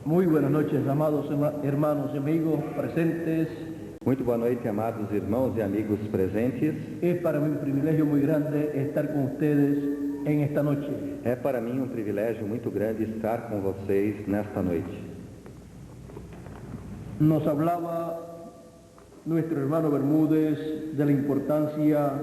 Muy buenas noches, amados hermanos y amigos presentes. Muito boa noite, amados irmãos e amigos presentes. Es para mí un privilegio muy grande estar con ustedes en esta noche. É para mim um privilégio muito grande estar com vocês nesta noite. Nos hablaba nuestro hermano Bermúdez de la importancia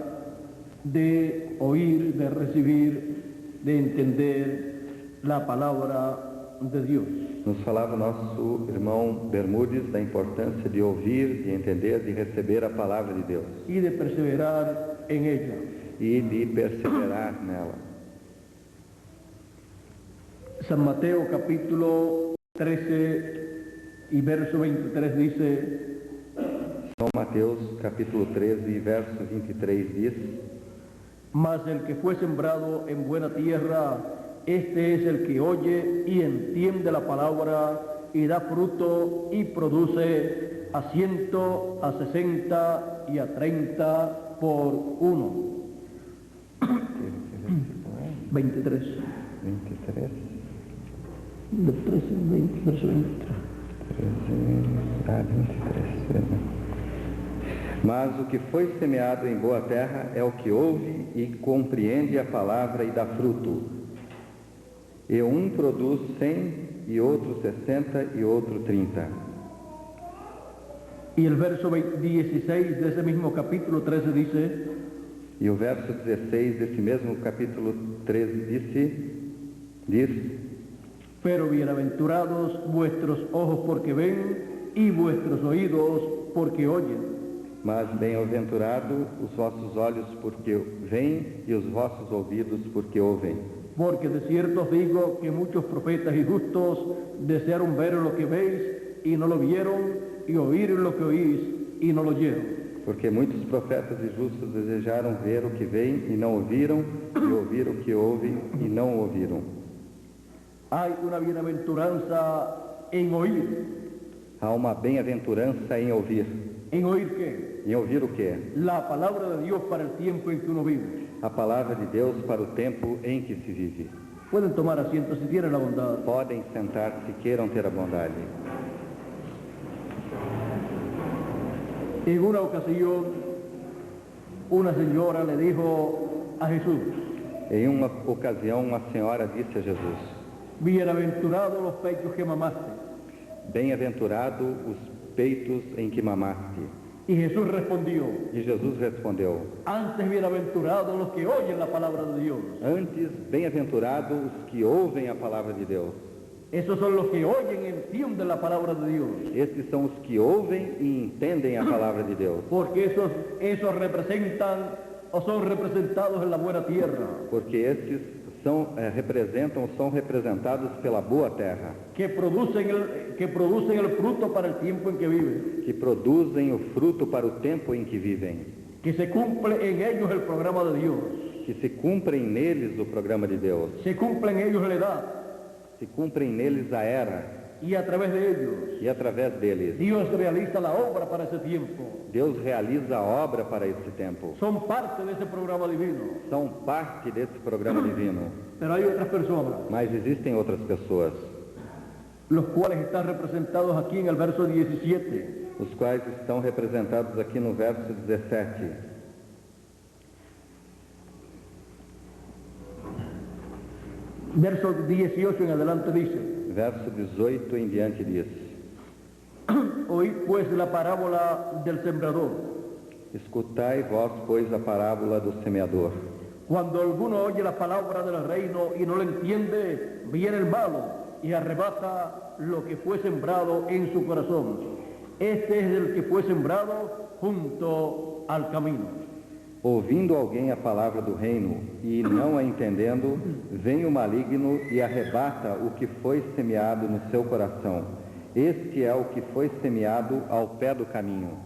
de oír, de recibir, de entender la palabra de Dios. Nos falava nosso irmão Bermudes da importância de ouvir, de entender, de receber a palavra de Deus. Y de perseverar en ella. E de perseverar nela. San Mateo capítulo 13 y verso 23 dice: São Mateus capítulo 13 e verso 23 diz: Mas el que fue sembrado en buena tierra, este es el que oye y entiende la palabra y da fruto y produce a 100, a 60 y a 30 por uno. 23. 23. Del 13 al 20, verso 23. 23. Mas o que foi semeado em boa terra é o que ouve e compreende a palavra e dá fruto. E um produz 100, e outro 60, e outro 30. Y el verso 16 de ese mismo capítulo 13 dice: E o verso 16 desse mesmo capítulo 13 diz: Pero bienaventurados vuestros ojos porque ven y vuestros oídos porque oyen. Mas bem-aventurado os vossos olhos porque veem e os vossos ouvidos porque ouvem. Porque de cierto os digo que muchos profetas y justos desearon ver lo que veis y no lo vieron, y oír lo que oís y no lo oyeron. Porque muitos profetas e justos desejaram ver o que veem e não ouviram, e ouvir o que ouvem e não ouviram. Hay una bienaventuranza en oír. Há uma bem-aventurança em ouvir. ¿En oír qué? Em ouvir o quê? La palabra de Dios para el tiempo en que uno vive. A palavra de Deus para o tempo em que se vive. Pueden tomar asiento si tienen la bondad. Podem sentar se queiram ter a bondade. En una ocasión, una señora le dijo a Jesús: Em uma ocasião, uma senhora disse a Jesus: Bienaventurados los pechos que mamaste. Bem-aventurado os peitos em que mamaste. Y Jesús respondió: E Jesus respondeu: Antes bienaventurados los que oyen la palabra de Dios. Antes, bem-aventurados os que ouvem a palavra de Deus. Esos son los que oyen y entienden la palabra de Dios. Esses são os que ouvem e entendem a palavra de Deus. Porque esos representan o son representados en la buena tierra. Porque esses são representados pela boa terra. Que producen el fruto para el tiempo en que viven. Que produzem o fruto para o tempo em que vivem. Que se cumple en ellos el programa de Dios. Que se cumprem neles o programa de Deus. Se cumple en ellos la edad. Se cumprem neles a era. Y a través de ellos, E através deles, Dios realiza la obra para ese tiempo. Deus realiza a obra para esse tempo. Son parte de ese programa divino. São parte desse programa divino. Pero hay otras personas, Mas existem outras pessoas, los cuales están representados aquí en el verso 17. os quais estão representados aqui no verso 17. Verso 18 en adelante dice: Verso 18 em diante diz: Oíd pues la parábola del sembrador. Escutai vós, pois, a parábola do semeador. Cuando alguno oye la palabra del reino y no la entiende, viene el malo y arrebata lo que fue sembrado en su corazón. Este es el que fue sembrado junto al camino. Ouvindo alguém a palavra do reino e não a entendendo, vem o maligno e arrebata o que foi semeado no seu coração. Este é o que foi semeado ao pé do caminho.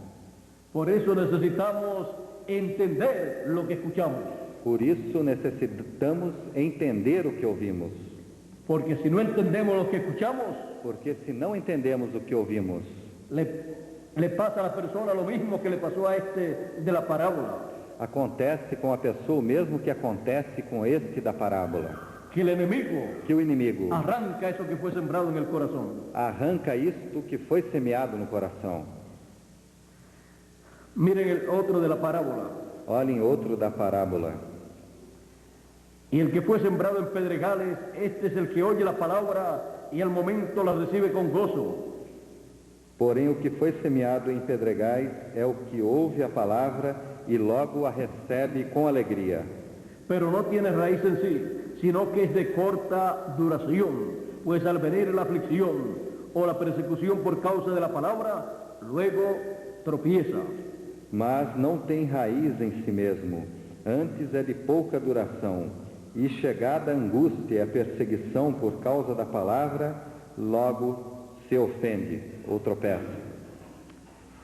Por eso necesitamos entender lo que escuchamos. Por isso necessitamos entender o que ouvimos. Porque si no entendemos lo que escuchamos, Porque se não entendemos o que ouvimos, le pasa a la persona lo mismo que le pasó a este de la parábola. acontece com a pessoa o mesmo que acontece com este da parábola. que el enemigo que o inimigo arranca eso que fue sembrado en el corazón. arranca isto que foi semeado no coração. Miren el otro de la parábola. Olhem outro da parábola. Y el que fue sembrado en pedregales, este es el que oye la palabra y al momento la recibe con gozo. Porém, o que foi semeado em pedregais é o que ouve a palavra e logo a recebe com alegria. Pero no tiene raíz en sí, sino que es de corta duración, pues al venir la aflicción o la persecución por causa de la palabra, luego tropieza. Mas não tem raiz em si mesmo, antes é de pouca duração, e chegada a angústia e a perseguição por causa da palavra, logo se ofende ou tropeça.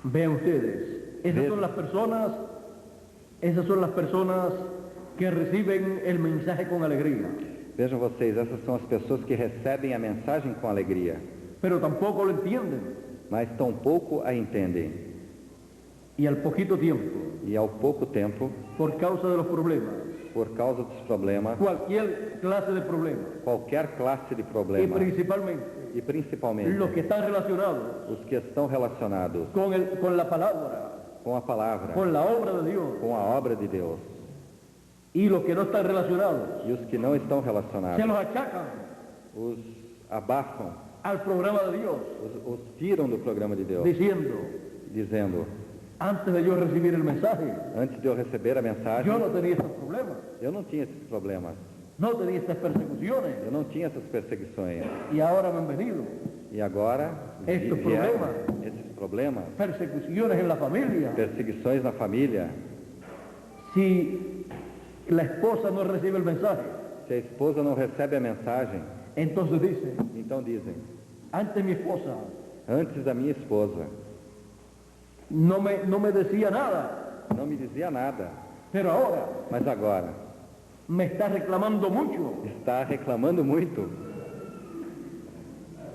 Vean ustedes, esas son las personas que reciben el mensaje con alegría, Vejam vocês, essas são as pessoas que recebem a mensagem com alegria, pero tampoco lo entienden. mas tampouco a entendem. Y al poquito tiempo, E ao pouco tempo, por causa de los problemas, por causa dos problemas, cualquier clase de problema, qualquer classe de y problema, principalmente e principalmente los que están relacionados os que estão relacionados con la palabra, com a palavra, con la obra de Dios, com a obra de Deus, y los que no están relacionados, e os que não estão se relacionados, los achacan os abafam, al programa de Dios, os tiram do programa de Deus, diciendo, dizendo, antes de yo recibir el mensaje, antes de eu receber a mensagem, yo no tenía estos problemas, eu não tinha esses problemas, no tenía estas persecuciones, eu não tinha essas perseguições, y ahora me han venido e agora Estes vieram problemas. esses problemas, persecuciones en la familia. perseguições na família. Si la esposa no recibe el mensaje, Se a esposa não recebe a mensagem, entonces dice, então dizem, antes mi esposa antes a minha esposa no me decía nada, não me dizia nada, pero ahora mas agora me está reclamando mucho está reclamando muito,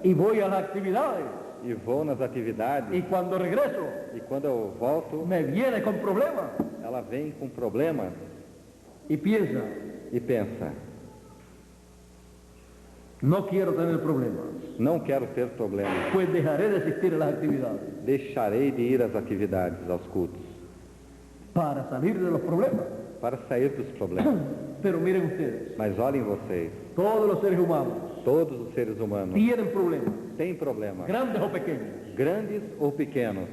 y voy a las actividades e vou nas y atividades, cuando regreso e quando eu volto, me viene con problemas ela vem com problemas y piensa, e pensa, no quiero tener problemas, não quero ter problemas, pues dejaré de asistir a las actividades deixarei de ir às atividades, aos cultos, para salir de los problemas. para sair dos problemas. Pero miren ustedes, Mas olhem vocês, todos los seres humanos todos os seres humanos tienen problemas, têm problemas, grandes o pequeños, grandes ou pequenos,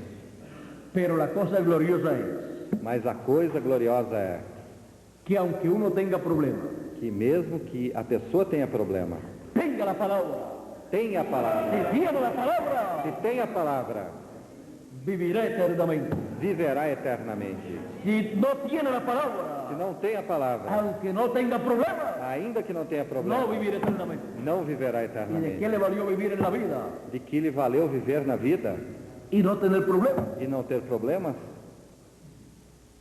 pero la cosa gloriosa es mas a coisa gloriosa é que aunque uno tenga problemas, que mesmo que a pessoa tenha problema, tenga la palabra, tenha a palavra, si tiene la palabra, se tem a palavra, vivirá eternamente. viverá eternamente. Si no tiene la Se palabra, não tem a palavra, aunque no tenga problemas, ainda que não tenha no problema, vivirá eternamente. não viverá ¿Y de qué eternamente. le valió vivir en la vida De que lhe valeu viver na vida y no tener problemas? e não ter problemas?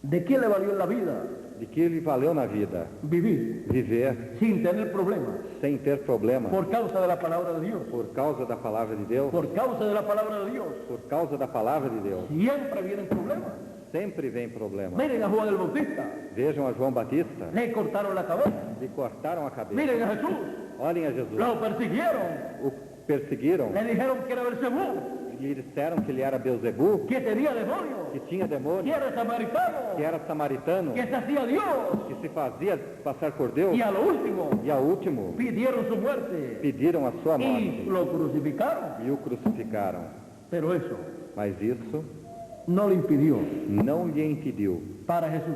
¿De qué le valió en la vida De que lhe valeu na vida vivir viver sin tener problemas? sem ter problemas Por causa de la palabra de Dios. por causa da palavra de Deus? Por causa de la palabra de Dios. Por causa da palavra de Deus. Siempre vienen problemas. Sempre vem problemas. Miren a Juan el Bautista. Vejam a João Batista, Le cortaron la cabeza. lhe cortaram a cabeça. Miren a Jesús. Olhem a Jesus, Lo persiguieron. o perseguiram, Le dijeron que era Belcebú, lhe disseram que ele era Beelzebú, que tenía demonios, que tinha que demônio, era samaritano, que era samaritano, que se hacía Dios. que se fazia passar por Deus, Y a lo último, e ao último pidieron su muerte pediram a sua y morte lo crucificaron. e o crucificaram. Pero eso Mas isso no le impidió não lhe impediu para Jesús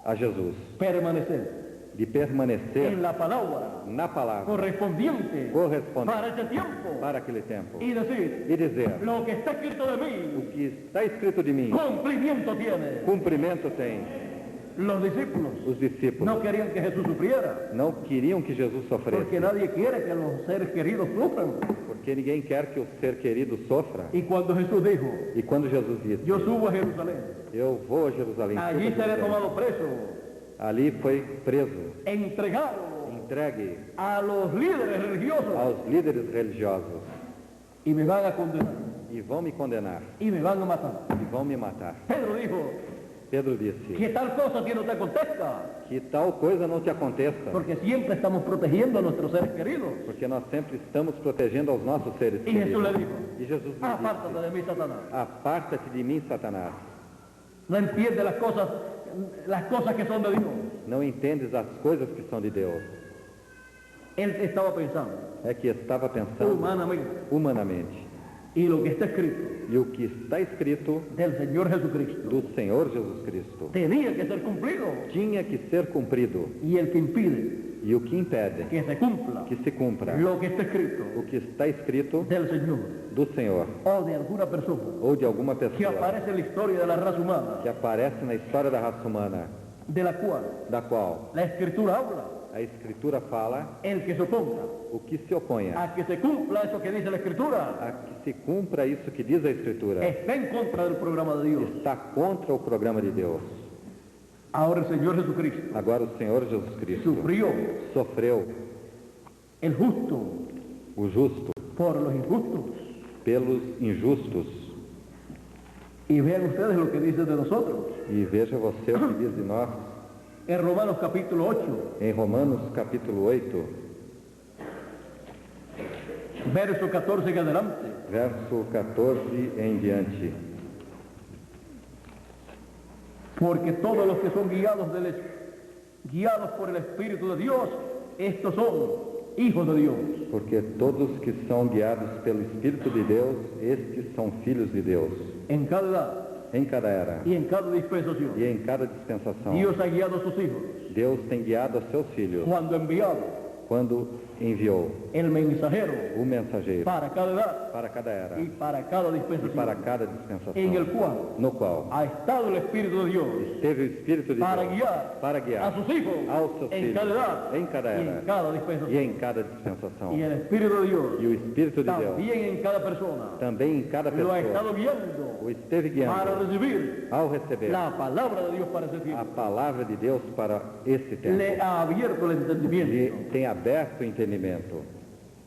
a Jesus permanecer de permanecer en la palabra na palavra correspondiente correspondente para ese tiempo para aquele tempo y decir, e dizer, lo que está escrito de o mí, que está escrito de mim, cumplimiento tiene. cumprimento tem. Los discípulos Os discípulos no querían que Jesús sufriera, não queriam que Jesus sofresse, porque nadie quiere que los seres queridos sufran. porque ninguém quer que o ser querido sofra. Y cuando Jesús dijo, E quando Jesus disse, yo subo a Jerusalén, eu vou a Jerusalém, allí subo a seré Jerusalém, tomado preso, ali foi preso, entregado entregue a los líderes religiosos aos líderes religiosos y me van a condenar e vão me condenar y me van a matar. e vão me matar. Pedro dijo, Pedro disse, que tal cosa a ti no te acontezca, que tal coisa não te aconteça, porque siempre estamos protegiendo a nuestros seres queridos. porque nós sempre estamos protegendo aos nossos seres Y Jesús le queridos. dijo, E Jesus lhe apártate disse, de mí, Satanás. aparta-te de mim, Satanás. No entiende las cosas que son de Dios. Não entendes as coisas que são de Deus. Él estaba pensando É que estava pensando humanamente. humanamente. Y lo que está escrito E o que está escrito del Señor Jesucristo do Senhor Jesus Cristo tenía que ser cumplido. tinha que ser cumprido. Y el que impide E o que impede que se cumpla que se cumpra lo que está escrito o que está escrito del Señor do Senhor o de alguna persona ou de alguma que pessoa aparece en la historia de la raza humana, que aparece na história da raça humana, de la cual da qual la Escritura habla, a Escritura fala, el que se oponga o que se oponha a que se cumpla eso que dice la Escritura a que se cumpra isso que diz a Escritura, está en contra del programa de Dios. está contra o programa de Deus. Ahora el Señor Jesucristo Agora o Senhor Jesus Cristo sufrió sofreu el justo o justo por los injustos. pelos injustos. Y vean ustedes lo que dice de nosotros. E veja você o que diz de nós En Romanos capítulo 8, em Romanos capítulo 8, verso 14 en adelante. verso 14 em diante. Porque todos los que son guiados por el Espíritu de Dios, estos son hijos de Dios. Porque todos que são guiados pelo Espírito de Deus, estes são filhos de Deus. En cada edad Em cada era y en cada dispensación, e em cada dispensação, Dios ha guiado a sus hijos Deus tem guiado a seus filhos cuando ha enviado quando enviou el mensajero o mensageiro para cada edad para cada era y para cada e dispensación, para cada dispensação, en el cual no qual ha estado el Espíritu de Dios esteve o Espírito de para Deus guiar para a guiar sus hijos aos seus en filhos cada edad em cada y era en cada e dispensación. em cada dispensação. Y el Espíritu de Dios E o Espírito de Deus también en cada persona também em cada lo ha estado pessoa guiando o esteve para guiando recibir ao receber la palabra de Dios para ese a tiempo. palavra de Deus para esse tempo. Le ha abierto el entendimiento. Ele tem aberto o entendimento.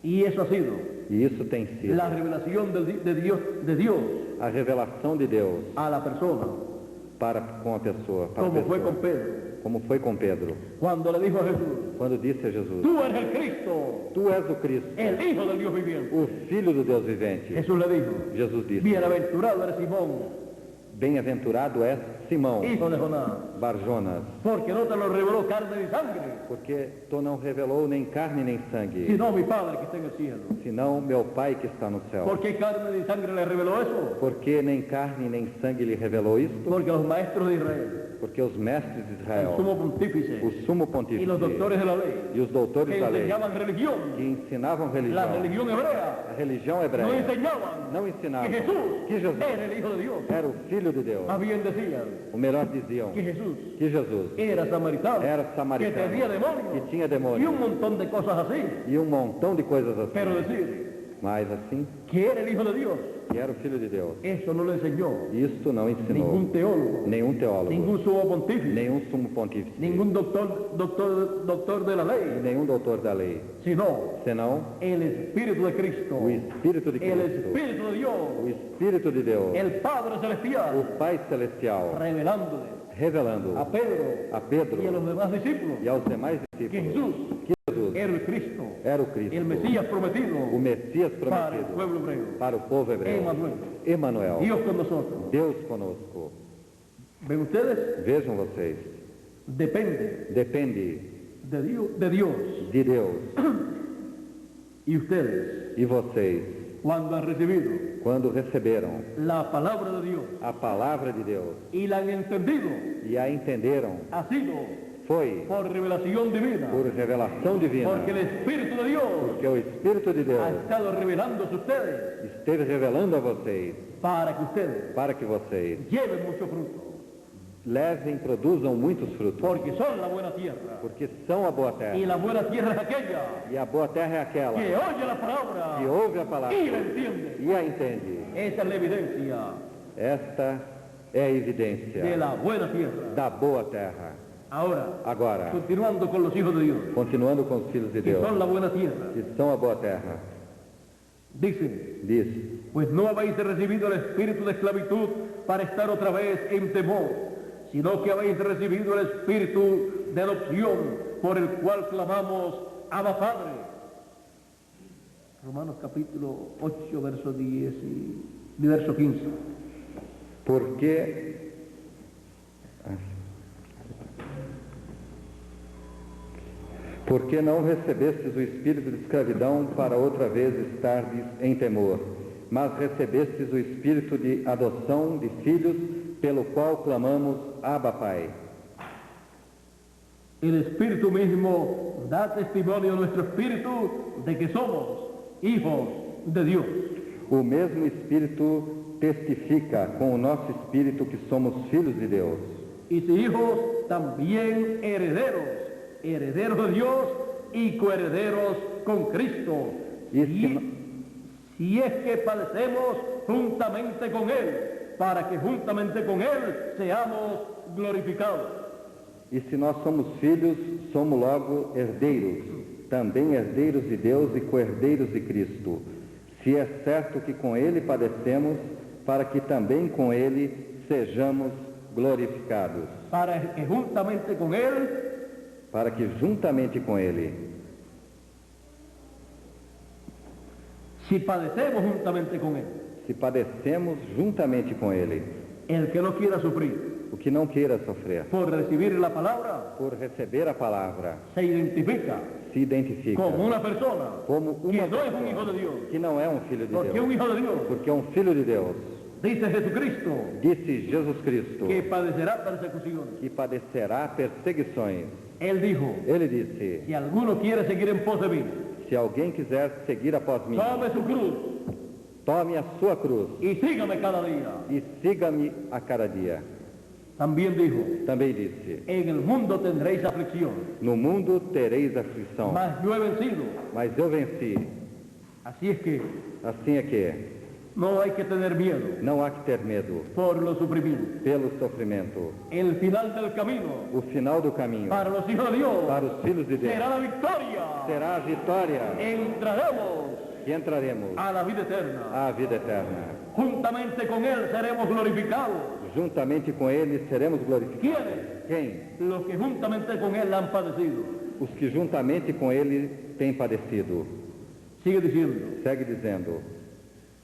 Y eso ha sido E isso tem sido la revelación de Dios a revelação de Deus a la persona, para com a pessoa, para a como fue pessoa. con Pedro, Como foi com Pedro, cuando le dijo a Jesús, quando disse a Jesus, tú eres el Cristo, tu és o Cristo, el Hijo del Dios viviente. o Filho do Deus vivente. Jesús le dijo, Jesus disse, bienaventurado eres Simón, bem-aventurado és Simão, hijo de Jonás, Barjonas, porque no te lo reveló carne ni sangre, porque tu não revelou nem carne nem sangue, sino mi Padre que está en el cielo. senão meu Pai que está no céu. ¿Por qué carne ni sangre le reveló eso? Porque nem carne nem sangue lhe revelou isto? Porque los maestros de Israel, Porque os mestres de el Israel, sumo pontífice o sumo y pontífice los doctores de la ley, e os doutores que da lei, enseñaban religión, que ensinavam la religião, religión hebrea, a religião no hebreia, enseñaban não que ensinavam Jesús que Jesus era el Hijo de Dios. era o Filho de Deus. Más bien decían O melhor diziam que Jesús que Jesus era samaritano, era que samaritano, tenía demonios que tinha y demônio un montón de cosas así. e montão de coisas Pero assim. decir Mas assim, que era el Hijo de Dios, que era o Filho de Deus. eso no lo enseñó Isto não ensinou ningún teólogo, nenhum teólogo, ningún sumo pontífice, nenhum sumo pontífice, ningún doctor de la e lei, nenhum doutor da lei, sino senão el Espíritu de Cristo, o Espírito de el Cristo, Espíritu de o Dios, Espírito de Deus, el Padre o Celestial, Pai Celestial, revelándole revelando a Pedro a Pedro y a los demás discípulos e aos demais que discípulos Jesús que Jesus era el Cristo, era o Cristo, el Mesías prometido o Messias para el prometido pueblo hebreo. para o povo hebreu. Emmanuel, Emanuel, Dios con nosotros. Deus conosco. ¿Ven ustedes? Vejam vocês, Depende depende de Dios. de Deus. Y ustedes, E vocês, cuando han recibido quando receberam la palabra de Dios a palavra de Deus y la han entendido, e a entenderam, ha sido foi por revelación divina, por revelação divina, porque el Espíritu de Dios porque o Espírito de ha Deus estado revelándose a ustedes esteve revelando a vocês, para que ustedes para que vocês lleven mucho fruto, levem, produzam muitos frutos, porque son la buena tierra. porque são a boa terra. Y la buena tierra es aquella E a boa terra é aquela que oye la que palabra ouve a palavra y la entiende. e a entende. Esa es la evidencia Esta é a de evidência la buena tierra. da boa terra. Ahora, Agora, continuando con los hijos de Dios, continuando com os filhos de que Deus, son la buena tierra, que são a boa terra, dicen, diz, pues no habéis recibido el espíritu de esclavitud para estar otra vez en temor, sino que habéis recibido el Espíritu de adopción, por el cual clamamos, Abba Padre. Romanos capítulo 8, verso 10 y verso 15. Porque não recebestes o espírito de escravidão para outra vez estardes em temor, mas recebestes o espírito de adoção de filhos, pelo qual clamamos, Abba Pai. El Espíritu mismo da testimonio a nuestro espíritu de que somos hijos de Dios. O mesmo Espírito testifica com o nosso espírito que somos filhos de Deus. Y si hijos, también herederos, herederos de Dios y coherederos con Cristo. Si es que padecemos juntamente con Él, para que juntamente con Él seamos glorificados. E se nós somos filhos, somos logo herdeiros, também herdeiros de Deus e co-herdeiros de Cristo. Se é certo que com Ele padecemos, para que também com Ele sejamos glorificados. Para que juntamente con Él, si padecemos juntamente con Él, se padecemos juntamente com Ele, el que no quiera sufrir o que não queira sofrer, por recibir la palabra, por receber a palavra, se identifica como una persona que no es un hijo de Dios. Que não é um filho de Porque Deus. un hijo de Dios, Porque é um filho de Deus. dice Jesucristo, Disse Jesus Cristo que padecerá persecuciones. que padecerá perseguições. Él dijo, Ele disse: si alguno quiere seguir en pos de mí, se alguém quiser seguir após mim, tome su cruz tome a sua cruz y sígame cada día. e siga-me a cada dia. También dijo, Também disse: en el mundo tendréis aflicción, no mundo tereis aflição, mas yo he vencido. mas eu venci. Así es que Assim é que no hay que tener miedo não há que ter medo por los sufrimientos. pelo sofrimento. El final del camino O final do caminho para los hijos de Dios para os filhos de Deus será la victoria. será a vitória, Entraremos e entraremos a la vida eterna. à vida eterna. Juntamente con Él seremos glorificados. Juntamente com Ele seremos glorificados. ¿Quiénes? Quem? Los que juntamente con Él han padecido. Os que juntamente com Ele têm padecido. Sigue diciendo, Segue dizendo: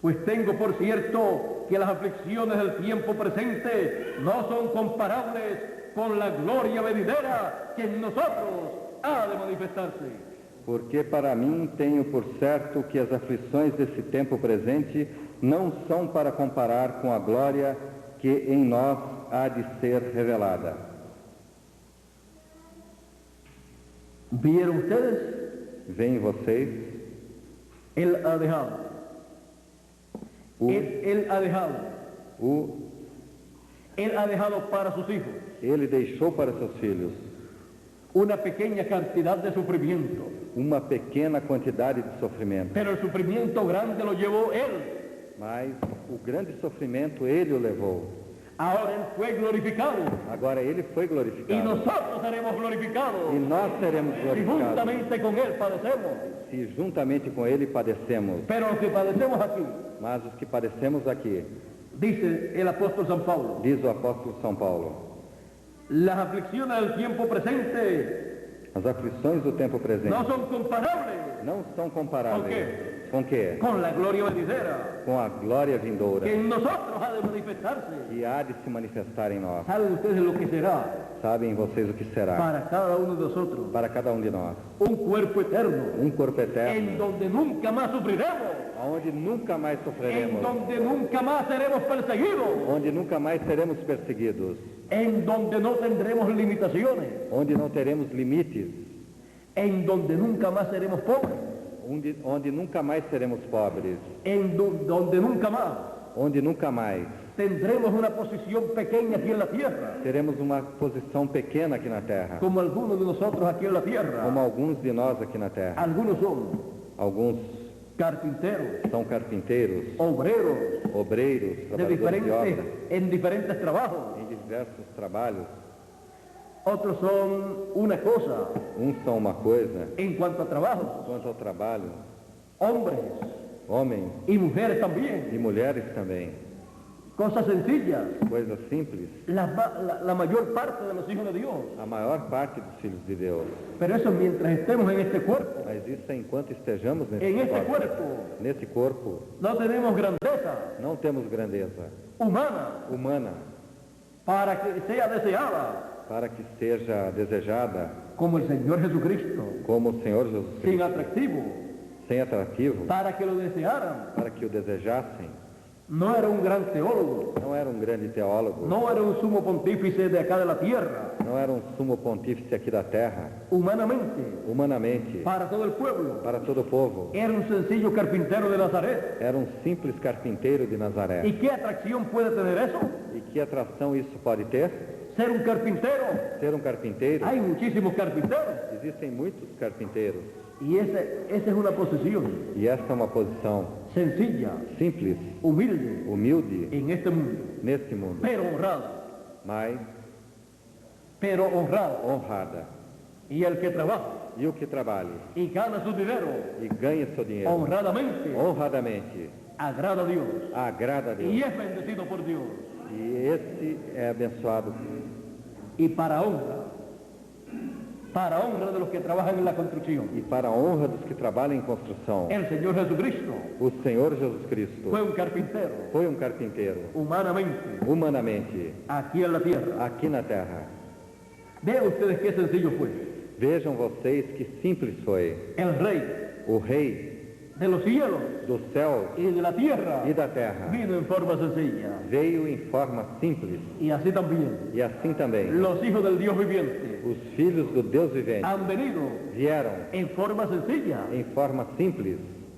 pues tengo por cierto que las aflicciones del tiempo presente no son comparables con la gloria venidera que en nosotros ha de manifestarse. porque para mim tenho por certo que as aflições desse tempo presente não são para comparar com a glória que em nós há de ser revelada. ¿Vieron ustedes? Veem vocês, Él ha dejado. Él ha dejado para sus hijos Ele deixou para seus filhos una pequeña cantidad de sufrimiento, uma pequena quantidade de sofrimento, pero el sufrimiento grande lo llevó Él. mas o grande sofrimento Ele o levou. Ahora Él fue glorificado Agora Ele foi y glorificado. nosotros seremos glorificados E nós seremos y glorificados juntamente con Él padecemos. se juntamente com Ele padecemos. Pero los que padecemos aquí, Mas os que padecemos aqui, dice el apóstol San Pablo, diz o apóstolo São Paulo, las aflicciones del tiempo presente as aflições do tempo presente no son comparables não são comparáveis. Com quê? con la gloria venidera Com a glória vindoura que en nosotros ha de manifestarse. que há de se manifestar em nós. ¿Saben ustedes lo que será Sabem vocês o que será para cada uno de nosotros? para cada um de nós? Un cuerpo eterno Um corpo en eterno, donde nunca más sufriremos, onde nunca mais en sofreremos, donde nunca más seremos perseguidos, onde nunca mais seremos perseguidos, en donde no tendremos limitaciones, onde não teremos limites, en donde nunca más seremos pobres, onde nunca mais seremos pobres, donde nunca más onde nunca mais tendremos una posición pequeña aquí en la tierra, teremos uma posição pequena aqui na terra, como algunos de nosotros aquí en la tierra. como alguns de nós aqui na terra. Algunos son Alguns carpinteros, são carpinteiros, obreros, obreiros, trabalhadores de obra, en diferentes trabajos. em diversos trabalhos. Otros son una cosa Uns são uma coisa, en cuanto a trabajo, quanto ao trabalho, hombres homens y mujeres también, e mulheres também, Cosas sencillas. coisas simples, La mayor parte de los hijos de Dios. a maior parte dos filhos de Deus. Pero eso mientras estemos en este cuerpo. Mas isso é enquanto estejamos En nesse este corpo. cuerpo Nesse corpo, no tenemos grandeza não temos grandeza humana humana para que sea deseada para que seja desejada como el Señor Jesucristo, como o Senhor Jesus sin Cristo, atractivo, sem atrativo, para que lo desearan. para que o desejassem. No era un gran teólogo, Não era um grande teólogo, no era un sumo pontífice de acá de la tierra, não era um sumo pontífice aqui da terra, humanamente, humanamente, para todo el pueblo. para todo o povo. Era un sencillo carpintero de Nazaret. Era um simples carpinteiro de Nazaré. ¿Y qué atracción puede tener eso? E que atração isso pode ter? Ser un carpintero. Ser um carpinteiro. Hay muchísimos carpinteros. Existem muitos carpinteiros. Y esa es una posición E esta é uma posição sencilla, simples, humilde, humilde, en este mundo, neste mundo, pero honrada, mas pero honrada. honrada. Y el que trabaja E o que trabalhe y gana su dinero e ganha seu dinheiro honradamente, honradamente, agrada a Dios agrada a y Deus. es bendecido por Dios. E esse é abençoado. Y para honra de los que trabajan en la construcción. E para a honra dos que trabalham em construção, El Señor Jesucristo o Senhor Jesus Cristo fue un carpintero, foi um carpinteiro, humanamente, humanamente, aquí en la tierra. aqui na terra. Vean ustedes qué sencillo fue. Vejam vocês que simples foi. El Rey O Rei de los cielos do céu y de la tierra e da terra vino en forma sencilla. veio em forma simples. Y así también E assim também, los hijos del Dios viviente os filhos do Deus vivente han venido vieram en forma sencilla. em forma simples.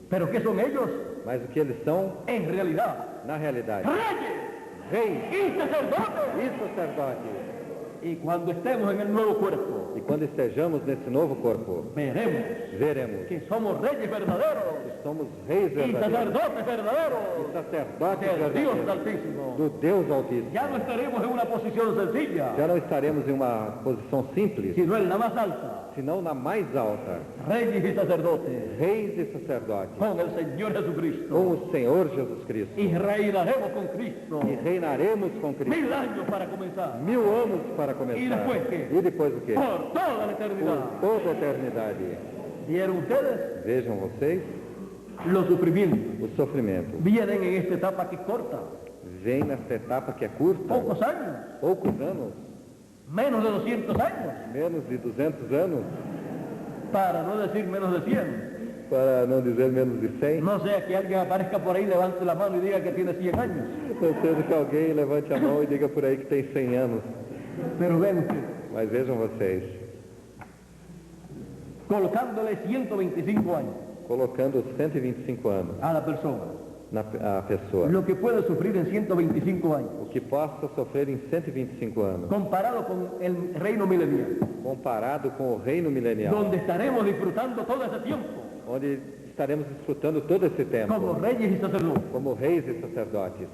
¿Pero qué son ellos? Mas o que eles são, En realidad, na realidade? reyes Reis y sacerdotes. e sacerdotes. Y cuando estemos en el nuevo cuerpo, E quando estejamos nesse novo corpo, veremos veremos que somos reyes verdaderos que somos reis y verdadeiros sacerdotes verdaderos e sacerdotes del Dios verdadeiros Altísimo. do Deus Altíssimo. Ya no estaremos en una posición sencilla, Já não estaremos em uma posição simples, sino en la más alta, senão na mais alta, reyes y sacerdotes, reis e sacerdotes, con el Señor Jesucristo. com o Senhor Jesus Cristo. Y reinaremos con Cristo E reinaremos com Cristo 1000 años para comenzar, 1000 anos para começar. E depois quê? E depois o quê? por toda la eternidad. Por toda a eternidade. ¿Vieron ustedes? Vejam vocês, Los sufrimientos o sofrimento vienen en esta etapa que es corta, vem nessa etapa que é curta, pocos años, poucos anos, menos de 200 años, menos de 200 anos, para no decir menos de 100. para não dizer menos de 100. No sea que alguien aparezca por ahí, levante la mano y diga que tiene 100 años. Não seja que alguém levante a mão e diga por aí que tem 100 anos. Pero ven ustedes, Mas vejam vocês, colocándole 125 años colocando 125 anos a la persona, a pessoa, lo que puede sufrir en 125 años, o que possa sofrer em 125 anos, comparado con el reino milenial, comparado com o reino milenial, donde estaremos disfrutando todo ese tiempo onde estaremos desfrutando todo esse tempo como reyes y sacerdotes. como reis e sacerdotes.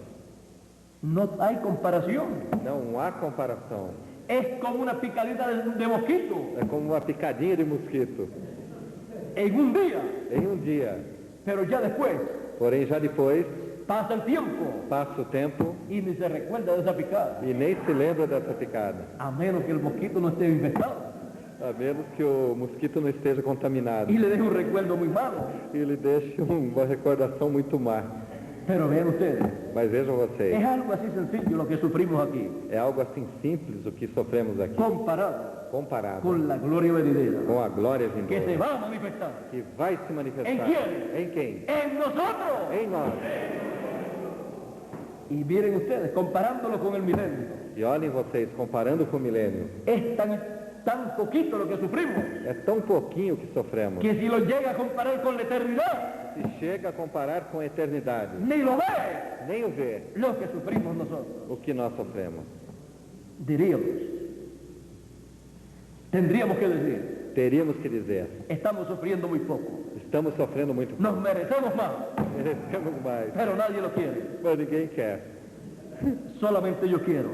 No hay comparación. Não há comparação. Es como una picadita de mosquito É como uma picadinha de mosquito en un día, em um dia. pero ya después Porém, já depois, pasa el tiempo passa o tempo y ni se recuerda de esa picada, e nem se lembra dessa picada. a menos que el mosquito no esté infectado A menos que o mosquito não esteja contaminado y le deje un recuerdo muy malo. e ele deixe uma recordação muito má. Pero vean ustedes, Mas vejam es vocês, algo así sencillo lo que sufrimos aquí, é algo assim simples o que sofremos aqui, comparado comparado con la gloria venidera com a glória que se vindoura, va a manifestar que vai se manifestar. ¿En quién? Em quem? en nosotros. Em nós. Y miren ustedes, comparándolo con el milenio, E olhem vocês, comparando com o milênio, es tan poquito lo que sufrimos, é tão pouquinho que sofremos. que si lo llega a comparar con la eternidad, Se chega a comparar com a eternidade, ni lo ve nem o vê lo que sufrimos nosotros. o que nós sofremos. Diríamos, tendríamos que decir, Teríamos que dizer, estamos sufriendo muy poco, estamos sofrendo muito, nos merecemos más, merecemos mais, pero nadie lo quiere. mas ninguém quer. Solamente yo quiero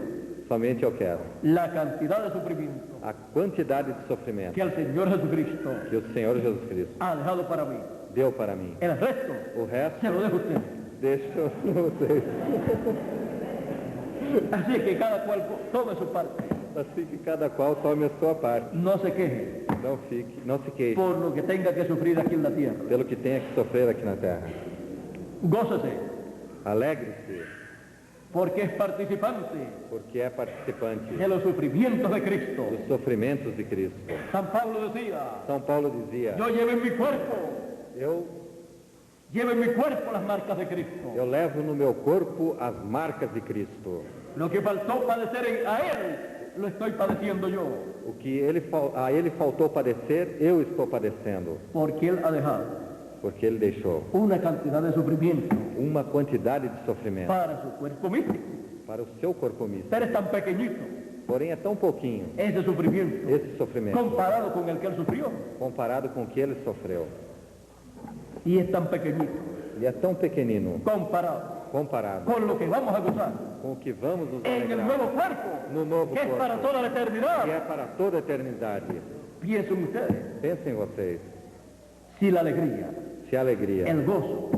Somente eu quero. la cantidad de sufrimiento A quantidade de sofrimento que el Señor Jesucristo que o Senhor Jesus Cristo ha dejado para mí. deu para mim. El resto O resto, se lo dejo a usted. deixo para vocês. Así que cada cual tome su parte. Assim que cada qual tome a sua parte. No se queje Não se queixe por lo que tenga que sufrir aquí en la tierra. pelo que tenha que sofrer aqui na terra. Gócese, Alegre-se, porque es participante porque é participante de los sufrimientos de Cristo. dos sofrimentos de Cristo. San Pablo decía, São Paulo dizia, yo llevo en mi cuerpo las marcas de Cristo. eu levo no meu corpo as marcas de Cristo. Lo que faltó padecer a Él, lo estoy padeciendo yo. O que a ele faltou padecer, eu estou padecendo, Porque Él ha dejado porque ele deixou una cantidad de sufrimiento uma quantidade de sofrimento para su cuerpo místico. para o seu corpo místico. Pero es tan pequeñito Porém, é tão pouquinho ese sufrimiento esse sofrimento comparado con el que Él sufrió. comparado com o que ele sofreu. Y es tan pequeñito Ele é tão pequenino comparado comparado con lo que vamos a gozar com o que vamos nos en el alegrar nuevo cuerpo, no novo que es para corpo, toda la eternidad. que é para toda a eternidade. Piensen ustedes, Pensem vocês, si la alegría, se a alegria, el gozo,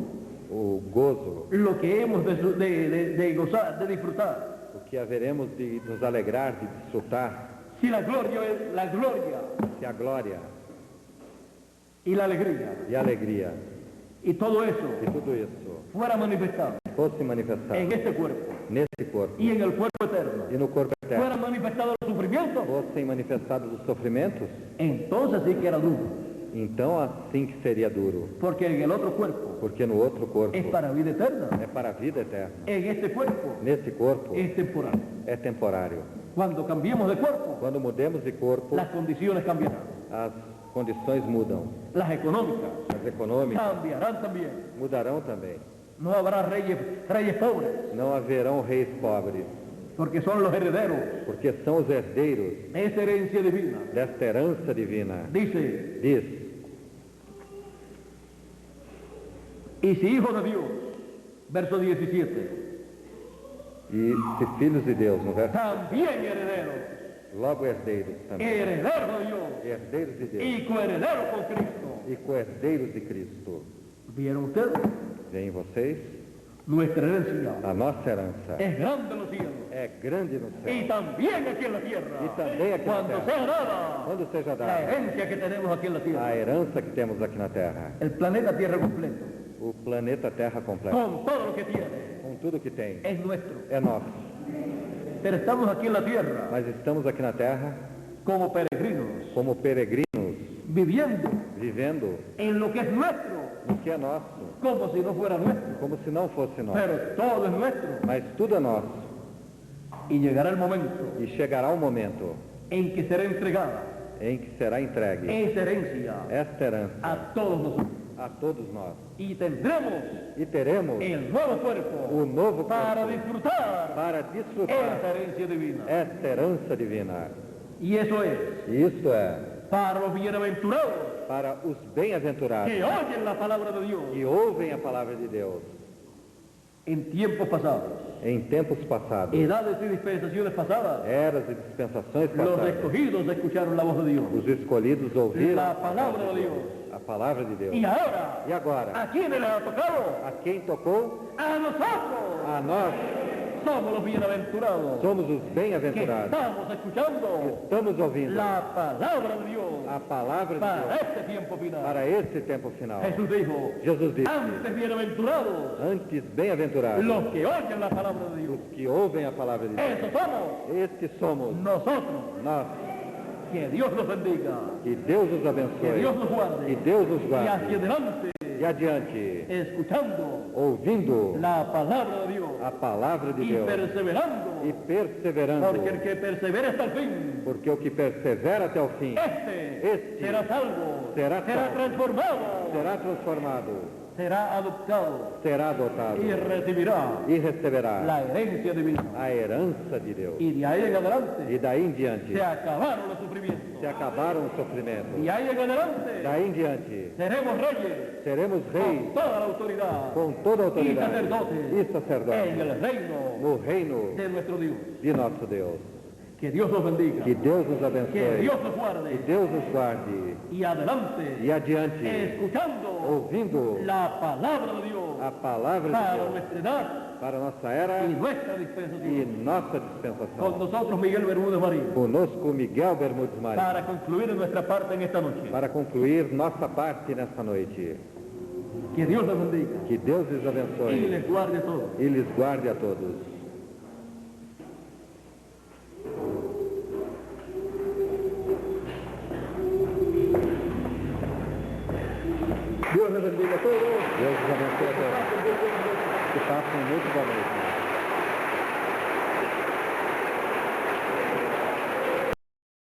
o gozo, lo que hemos de gozar, de disfrutar, o que haveremos de nos alegrar, de desfrutar, si la gloria se a glória y la alegría e a alegria y todo eso e tudo isso fuera manifestado fosse manifestado en este cuerpo nesse corpo y en el cuerpo eterno, e no corpo eterno, fuera manifestado los sufrimientos, fossem manifestados os sofrimentos, entonces sí que era duro, então assim que seria duro, porque en el otro cuerpo porque no outro corpo es para vida eterna, é para a vida eterna. en este cuerpo Nesse corpo es temporal. é temporário. Cuando cambiemos de cuerpo, Quando mudemos de corpo, las condiciones cambiarán, as condições mudam. las económicas As econômicas cambiarán también. mudarão também. No habrá reyes pobres, Não haverão reis pobres, porque son los herederos porque são os herdeiros de esa herencia divina. desta herança divina. Dice, Diz, y si hijos de Dios, verso 17, e se filhos de Deus, no verso, también herederos, logo herdeiros também. herederos de Dios Herdeiros de Deus y coherederos con Cristo. e co-herdeiros de Cristo. ¿Vieron ustedes? Veem vocês, Nuestra herencia a nossa herança es grande en los cielos é grande no y céu. también aquí en la tierra. E também aqui na Cuando terra. sea dada Quando seja la dada herencia que tenemos aquí en la a tierra, herança que temos aqui na terra, el planeta Tierra completo, o planeta Terra completo, con todo lo que tiene, com tudo que tem, es nuestro. é nosso. Pero estamos aquí en la tierra Mas estamos aqui na terra como peregrinos, como peregrinos, viviendo vivendo en lo que es nuestro, no que é nosso, como si no fuera nuestro, como se não fosse nosso. pero todo es nuestro. Mas tudo é nosso. Y llegará el momento E chegará um momento en que será entregada em que será entregue esa herencia esta herança a todos nosotros. a todos nós. Y tendremos E teremos el nuevo cuerpo o novo para corpo disfrutar para esa desfrutar herencia divina. esta herança divina. Y eso es E isto é para los bienaventurados para os bem-aventurados que oyen la palabra de Dios que ouvem a palavra de Deus en tiempos pasados, em tempos passados, edades y dispensaciones pasadas. eras e dispensações Los passadas. escogidos escucharon la voz de Dios, Os escolhidos ouviram la palabra de Dios. a palavra de Deus. Y ahora, E agora, ¿a quiénes les ha tocado? a quem tocou? A nosotros. A nós. Somos los bienaventurados Somos os que bem-aventurados. estamos escuchando Estamos ouvindo la palabra de Dios a palavra de para Deus este tiempo final. para esse tempo final. Jesús dijo, Jesus disse, antes bienaventurados antes bem-aventurados los que oyen la palabra de Dios. os que ouvem a palavra de Deus. Eso somos Estes somos nosotros. nós. Que Dios los bendiga, Que Deus os que abençoe. Dios nos Que guarde. Deus os Y guarde. hacia adelante, E adiante, escuchando ouvindo la palabra de Dios a palavra de y Deus perseverando, e perseverando. porque el que persevera hasta el fin, Porque o que persevera até o fim este será salvo, será salvo. transformado, será transformado, será adoptado será adotado y recibirá e receberá la herencia divina. a herança de Deus. Y de ahí en adelante E daí em diante se acabaron los sufrimientos. se acabaram os sofrimentos. Y ahí en adelante Daí em diante seremos reyes seremos reis con toda la autoridad com toda a y autoridade sacerdotes e en sacerdotes el reino no reino de nuestro Dios. de nosso Deus. Que Dios los bendiga, Que Deus nos que abençoe, Dios los que guarde Deus nos guarde y adelante e adiante, escuchando ouvindo la palabra de Dios a palavra de para Deus nuestra edad para a nossa era y nuestra dispensación. e nossa Con dispensação. nosotros Miguel Bermúdez Marín, Conosco Miguel Bermudes Marinho, para concluir nuestra parte en esta noche. para concluir nossa parte nessa noite. Que Dios los bendiga Que Deus lhes y abençoe les guarde a todos. e lhes guarde a todos. Dios les bendiga a todos. Deus lhes abençoe a todos. Que façam muito boa noite.